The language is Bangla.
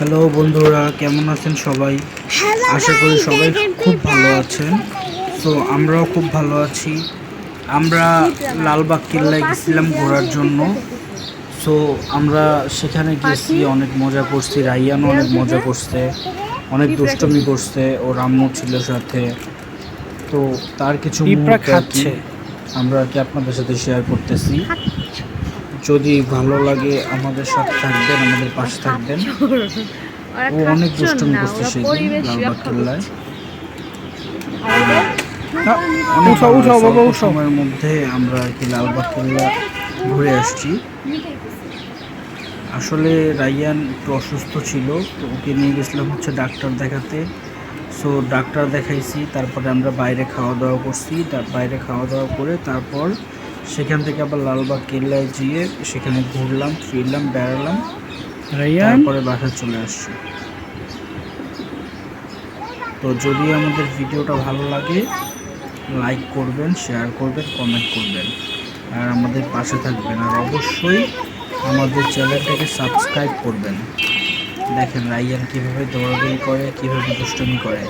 হ্যালো বন্ধুরা, কেমন আছেন সবাই? আশা করি সবাই খুব ভালো আছেন। তো আমরাও খুব ভালো আছি। আমরা লালবাগ কেল্লায় গেছিলাম ঘোরার জন্য। সো আমরা সেখানে গেছি, অনেক মজা করছি। রাইয়ানও অনেক মজা করছে, অনেক দুষ্টুমি করছে, ওর আম্মু ছিল সাথে। তো তার কিছু মুহূর্ত আর কি আমরা আর কি আপনাদের সাথে শেয়ার করতেছি। যদি ভালো লাগে আমাদের সাথে থাকবেন, আমাদের পাশে থাকবেন। ও অনেক দুষ্টুমি করছে সেদিন লালবাগ কেল্লায়। অনেক অল্প সময়ের মধ্যে আমরা আর কি লালবাগ কেল্লা ঘুরে আসছি। আসলে রাইয়ান একটু অসুস্থ ছিল, তো ওকে নিয়ে গেছিলাম হচ্ছে ডাক্তার দেখাতে। সো ডাক্তার দেখাইছি, তারপরে আমরা বাইরে খাওয়া দাওয়া করছি। বাইরে খাওয়া দাওয়া করে তারপর সেখান থেকে আবার লালবাগ কেল্লায় গিয়ে সেখানে ঘুরলাম, ফিরলাম, বেড়ালাম, তারপরে বাসায় চলে আসছি। তো যদি আমাদের ভিডিওটা ভালো লাগে লাইক করবেন, শেয়ার করবেন, কমেন্ট করবেন, আর আমাদের পাশে থাকবেন। আর অবশ্যই আমাদের চ্যানেলটাকে সাবস্ক্রাইব করবেন। দেখেন রাইয়ান কীভাবে দৌড়াদৌড়ি করে, কীভাবে দুষ্টুমি করে।